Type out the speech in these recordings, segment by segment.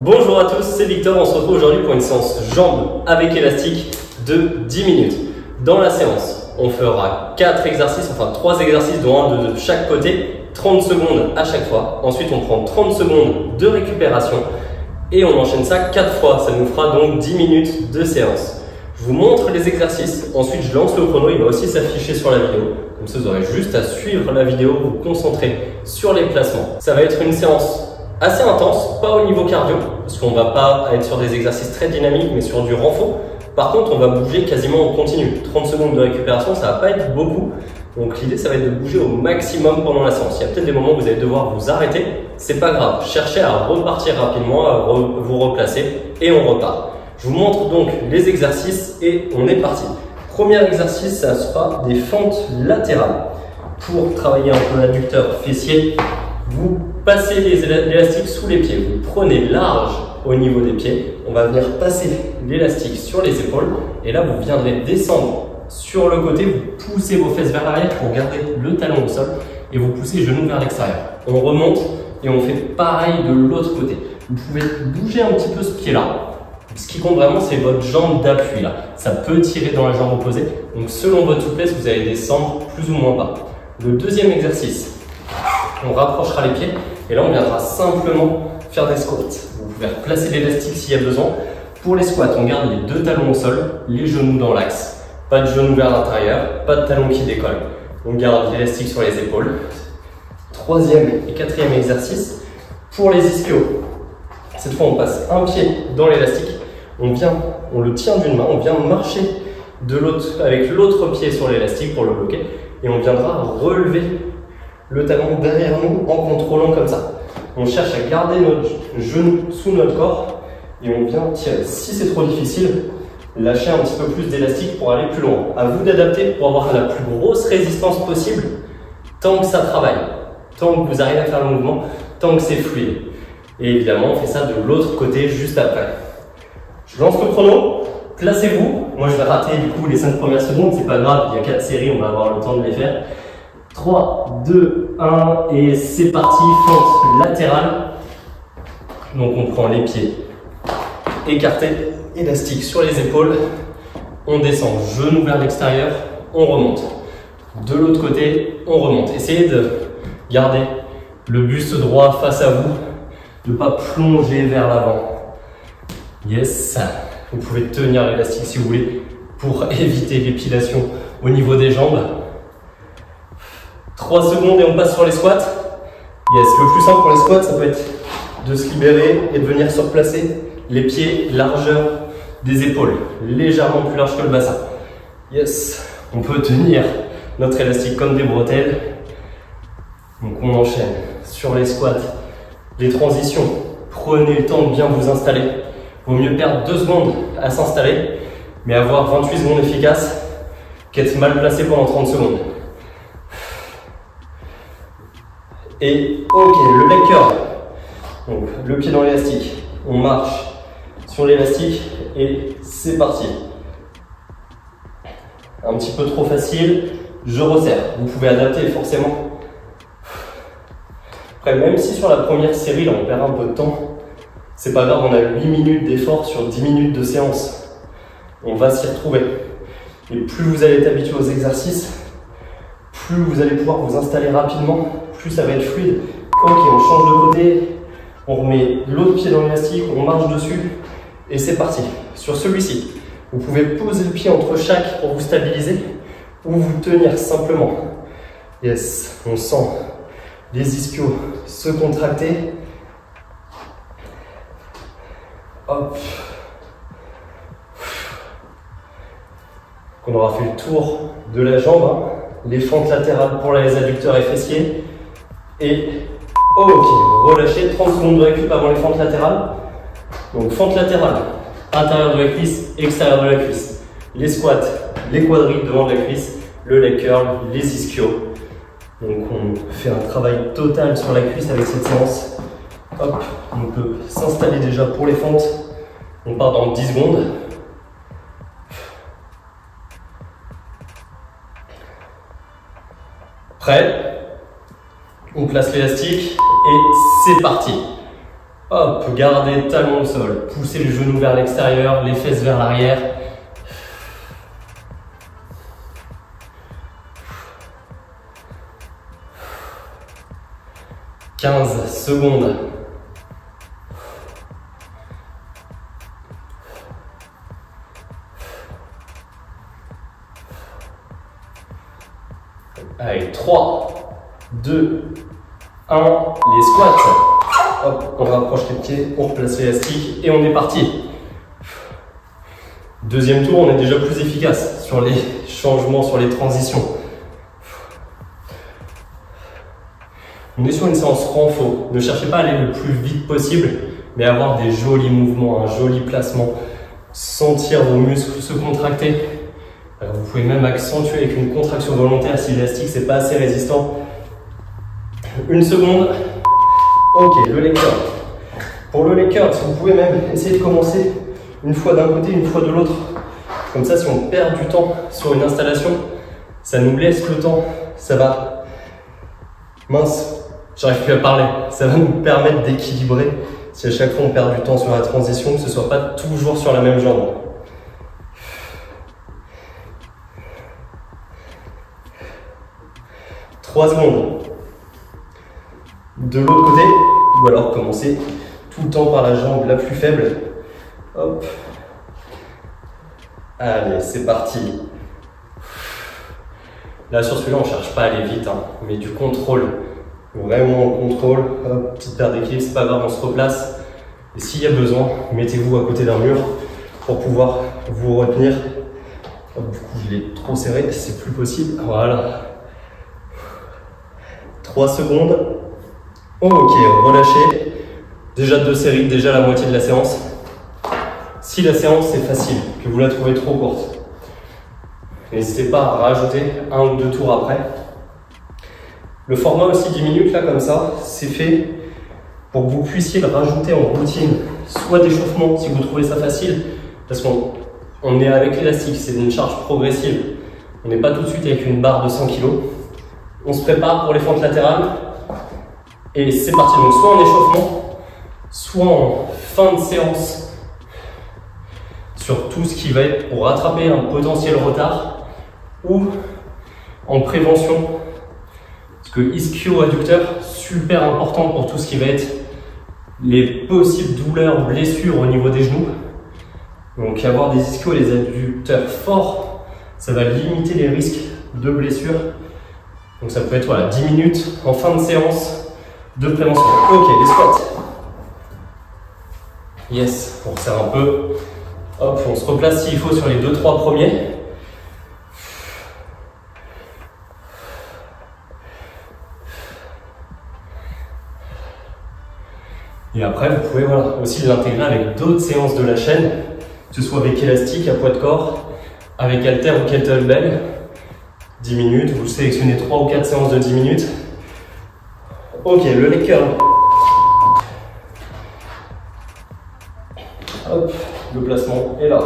Bonjour à tous, c'est Victor, on se retrouve aujourd'hui pour une séance jambes avec élastique de 10 minutes. Dans la séance, on fera 4 exercices, enfin 3 exercices dont un de chaque côté, 30 secondes à chaque fois. Ensuite, on prend 30 secondes de récupération et on enchaîne ça 4 fois. Ça nous fera donc 10 minutes de séance. Je vous montre les exercices, ensuite je lance le chrono, il va aussi s'afficher sur la vidéo. Comme ça, vous aurez juste à suivre la vidéo, vous concentrer sur les placements. Ça va être une séance assez intense, pas au niveau cardio, parce qu'on ne va pas être sur des exercices très dynamiques, mais sur du renfort. Par contre, on va bouger quasiment en continu. 30 secondes de récupération, ça ne va pas être beaucoup. Donc l'idée, ça va être de bouger au maximum pendant la séance. Il y a peut-être des moments où vous allez devoir vous arrêter, c'est pas grave. Cherchez à repartir rapidement, à vous replacer et on repart. Je vous montre donc les exercices et on est parti. Premier exercice, ça sera des fentes latérales. Pour travailler un peu l'adducteur fessier, vous passez l'élastique sous les pieds, vous prenez large au niveau des pieds, on va venir passer l'élastique sur les épaules et là vous viendrez descendre sur le côté, vous poussez vos fesses vers l'arrière pour garder le talon au sol et vous poussez les genoux vers l'extérieur. On remonte et on fait pareil de l'autre côté. Vous pouvez bouger un petit peu ce pied-là. Ce qui compte vraiment, c'est votre jambe d'appui là. Ça peut tirer dans la jambe opposée. Donc selon votre souplesse, vous allez descendre plus ou moins bas. Le deuxième exercice, on rapprochera les pieds et là on viendra simplement faire des squats. Vous pouvez replacer l'élastique s'il y a besoin. Pour les squats, on garde les deux talons au sol, les genoux dans l'axe. Pas de genoux vers l'intérieur, pas de talons qui décollent. On garde l'élastique sur les épaules. Troisième et quatrième exercice, pour les ischios. Cette fois on passe un pied dans l'élastique. On le tient d'une main, on vient marcher avec l'autre pied sur l'élastique pour le bloquer et on viendra relever le talon derrière nous en contrôlant comme ça. On cherche à garder notre genou sous notre corps et on vient tirer. Si c'est trop difficile, lâchez un petit peu plus d'élastique pour aller plus loin. À vous d'adapter pour avoir la plus grosse résistance possible tant que ça travaille, tant que vous arrivez à faire le mouvement, tant que c'est fluide. Et évidemment, on fait ça de l'autre côté juste après. Je lance le chrono, placez-vous. Moi, je vais rater du coup les 5 premières secondes, c'est pas grave, il y a 4 séries, on va avoir le temps de les faire. 3, 2, 1 et c'est parti, fente latérale. Donc on prend les pieds écartés, élastique sur les épaules, on descend, genoux vers l'extérieur, on remonte. De l'autre côté, on remonte. Essayez de garder le buste droit face à vous, de ne pas plonger vers l'avant. Yes, vous pouvez tenir l'élastique si vous voulez pour éviter l'épilation au niveau des jambes. 3 secondes et on passe sur les squats. Yes, le plus simple pour les squats, ça peut être de se libérer et de venir se replacer les pieds largeur des épaules, légèrement plus large que le bassin. Yes, on peut tenir notre élastique comme des bretelles. Donc on enchaîne sur les squats, les transitions. Prenez le temps de bien vous installer. Vaut mieux perdre 2 secondes à s'installer, mais avoir 28 secondes efficaces qu'être mal placé pendant 30 secondes. Et ok, le leg curl. Donc le pied dans l'élastique, on marche sur l'élastique et c'est parti. Un petit peu trop facile, je resserre. Vous pouvez adapter forcément. Après, même si sur la première série, là, on perd un peu de temps, c'est pas grave, on a 8 minutes d'effort sur 10 minutes de séance. On va s'y retrouver. Et plus vous allez être habitué aux exercices, plus vous allez pouvoir vous installer rapidement, plus ça va être fluide. Ok, on change de côté, on remet l'autre pied dans l'élastique, on marche dessus et c'est parti. Sur celui-ci, vous pouvez poser le pied entre chaque pour vous stabiliser ou vous tenir simplement. Yes, on sent les ischios se contracter. Hop. On aura fait le tour de la jambe, hein. Les fentes latérales pour les adducteurs et fessiers. Et ok, relâchez 30 secondes de récup avant les fentes latérales. Donc fente latérale, intérieur de la cuisse, extérieur de la cuisse. Les squats, les quadrilles devant la cuisse, le leg curl, les ischios. Donc on fait un travail total sur la cuisse avec cette séance. Hop, on peut s'installer déjà pour les fentes. On part dans 10 secondes. Prêt? On place l'élastique et c'est parti. Hop, gardez talon au sol, poussez les genoux vers l'extérieur, les fesses vers l'arrière. « 15 secondes. Allez, 3, 2, 1, les squats. Hop, on rapproche les pieds, on replace l'élastique et on est parti. Deuxième tour, on est déjà plus efficace sur les changements, sur les transitions. On est sur une séance renfort. Ne cherchez pas à aller le plus vite possible, mais avoir des jolis mouvements, un joli placement. Sentir vos muscles se contracter. Alors vous pouvez même accentuer avec une contraction volontaire si l'élastique c'est pas assez résistant. Une seconde. Ok, le leg curl. Pour le leg curl, vous pouvez même essayer de commencer une fois d'un côté, une fois de l'autre. Comme ça, si on perd du temps sur une installation, ça nous laisse le temps. Ça va. Mince. J'arrive plus à parler. Ça va nous permettre d'équilibrer si à chaque fois on perd du temps sur la transition, que ce ne soit pas toujours sur la même jambe. « 3 secondes. De l'autre côté, ou alors commencer tout le temps par la jambe la plus faible. Hop. Allez, c'est parti. Là, sur celui-là, on ne cherche pas à aller vite, hein, mais du contrôle. Vraiment en contrôle, hop, petite perte d'équilibre, c'est pas grave, on se replace. Et s'il y a besoin, mettez-vous à côté d'un mur pour pouvoir vous retenir. Hop, du coup, je l'ai trop serré, c'est plus possible. Voilà. 3 secondes. Ok, relâchez. Déjà 2 séries, déjà la moitié de la séance. Si la séance est facile, que vous la trouvez trop courte, n'hésitez pas à rajouter 1 ou 2 tours après. Le format aussi 10 minutes, là, comme ça, c'est fait pour que vous puissiez le rajouter en routine, soit d'échauffement, si vous trouvez ça facile, parce qu'on est avec l'élastique, c'est une charge progressive. On n'est pas tout de suite avec une barre de 100 kg. On se prépare pour les fentes latérales, et c'est parti. Donc, soit en échauffement, soit en fin de séance, sur tout ce qui va être pour rattraper un potentiel retard, ou en prévention. Parce que ischio-adducteur, super important pour tout ce qui va être les possibles douleurs, blessures au niveau des genoux. Donc avoir des ischios et des adducteurs forts, ça va limiter les risques de blessures. Donc ça peut être voilà, 10 minutes en fin de séance de prévention. Ok, les squats. Yes, on resserre un peu. Hop, on se replace s'il faut sur les 2-3 premiers. Et après, vous pouvez voilà, aussi l'intégrer avec d'autres séances de la chaîne, que ce soit avec élastique, à poids de corps, avec halter ou kettlebell. 10 minutes, vous sélectionnez 3 ou 4 séances de 10 minutes. Ok, le leg curl. Hop, le placement est là.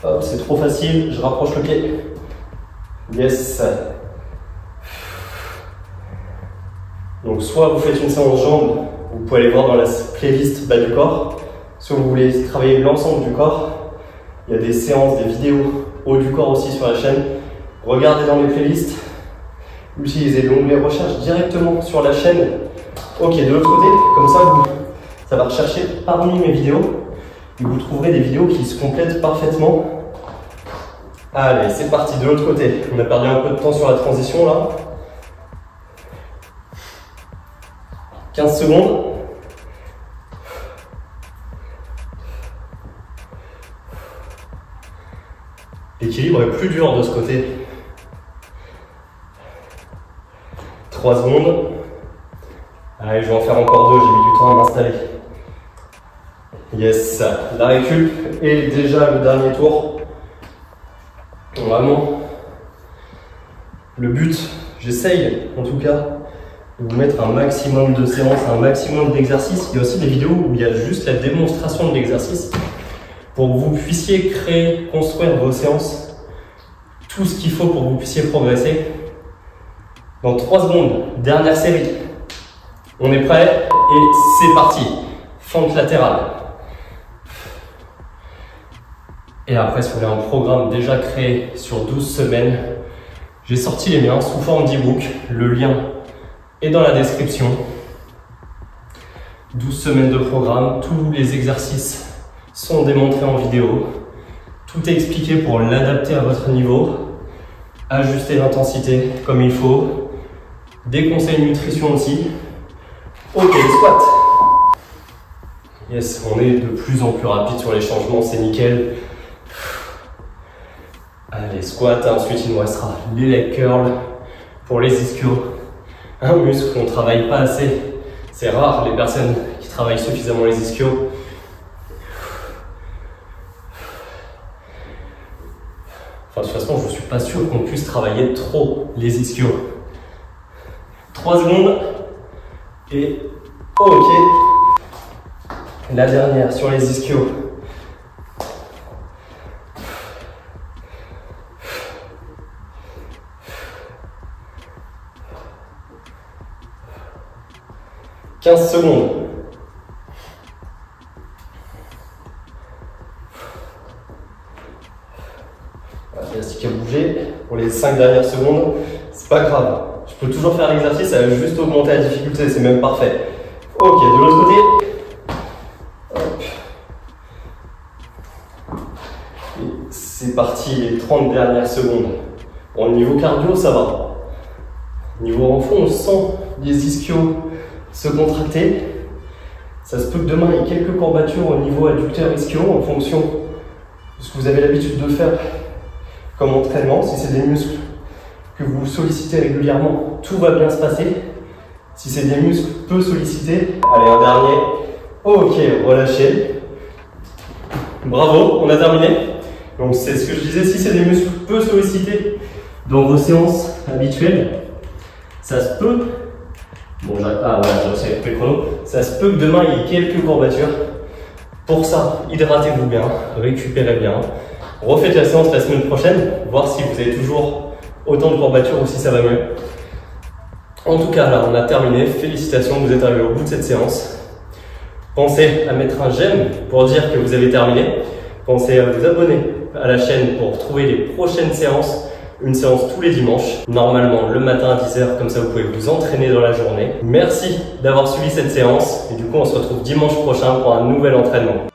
Hop, c'est trop facile, je rapproche le pied. Yes. Donc soit vous faites une séance jambes, vous pouvez aller voir dans la playlist bas du corps. Si vous voulez travailler l'ensemble du corps, il y a des séances, des vidéos haut du corps aussi sur la chaîne. Regardez dans les playlists, utilisez l'onglet recherche directement sur la chaîne. Ok, de l'autre côté, comme ça, ça va rechercher parmi mes vidéos et vous trouverez des vidéos qui se complètent parfaitement. Allez, c'est parti, de l'autre côté. On a perdu un peu de temps sur la transition là. 15 secondes. L'équilibre est plus dur de ce côté. 3 secondes. Allez, je vais en faire encore 2, j'ai mis du temps à m'installer. Yes, la récup et déjà le dernier tour. Vraiment, le but, j'essaye en tout cas, de vous mettre un maximum de séances, un maximum d'exercices. Il y a aussi des vidéos où il y a juste la démonstration de l'exercice pour que vous puissiez créer, construire vos séances, tout ce qu'il faut pour que vous puissiez progresser. Dans 3 secondes, dernière série. On est prêt et c'est parti. fente latérale. Et après, si vous voulez un programme déjà créé sur 12 semaines, j'ai sorti les miens sous forme d'e-book. Le lien est dans la description. 12 semaines de programme, tous les exercices sont démontrés en vidéo. Tout est expliqué pour l'adapter à votre niveau, ajuster l'intensité comme il faut, des conseils nutrition aussi. Ok, squat. Yes, on est de plus en plus rapide sur les changements, c'est nickel. Allez, squat, ensuite il nous restera les leg curls pour les ischios. Un muscle qu'on ne travaille pas assez. C'est rare les personnes qui travaillent suffisamment les ischios. Enfin, de toute façon, je ne suis pas sûr qu'on puisse travailler trop les ischios. 3 secondes. Et ok. La dernière sur les ischios. « 15 secondes. L'élastique a bougé. Pour les 5 dernières secondes, c'est pas grave. Je peux toujours faire l'exercice, ça va juste augmenter la difficulté, c'est même parfait. Ok, de l'autre côté. Hop. C'est parti, les 30 dernières secondes. Bon, au niveau cardio, ça va. Niveau renfort, on sent les ischios se contracter. Ça se peut que demain il y ait quelques courbatures au niveau adducteur ischio en fonction de ce que vous avez l'habitude de faire comme entraînement. Si c'est des muscles que vous sollicitez régulièrement, tout va bien se passer. Si c'est des muscles peu sollicités, allez, un dernier. Ok, relâchez. Bravo, on a terminé. Donc c'est ce que je disais, si c'est des muscles peu sollicités dans vos séances habituelles, ça se peut. Bon, voilà, j'ai coupé le chrono. Ça se peut que demain il y ait quelques courbatures. Pour ça, hydratez-vous bien, récupérez bien. Refaites la séance la semaine prochaine, voir si vous avez toujours autant de courbatures ou si ça va mieux. En tout cas, là, on a terminé. Félicitations, vous êtes arrivé au bout de cette séance. Pensez à mettre un j'aime pour dire que vous avez terminé. Pensez à vous abonner à la chaîne pour trouver les prochaines séances. Une séance tous les dimanches, normalement le matin à 10 h, comme ça vous pouvez vous entraîner dans la journée. Merci d'avoir suivi cette séance et du coup on se retrouve dimanche prochain pour un nouvel entraînement.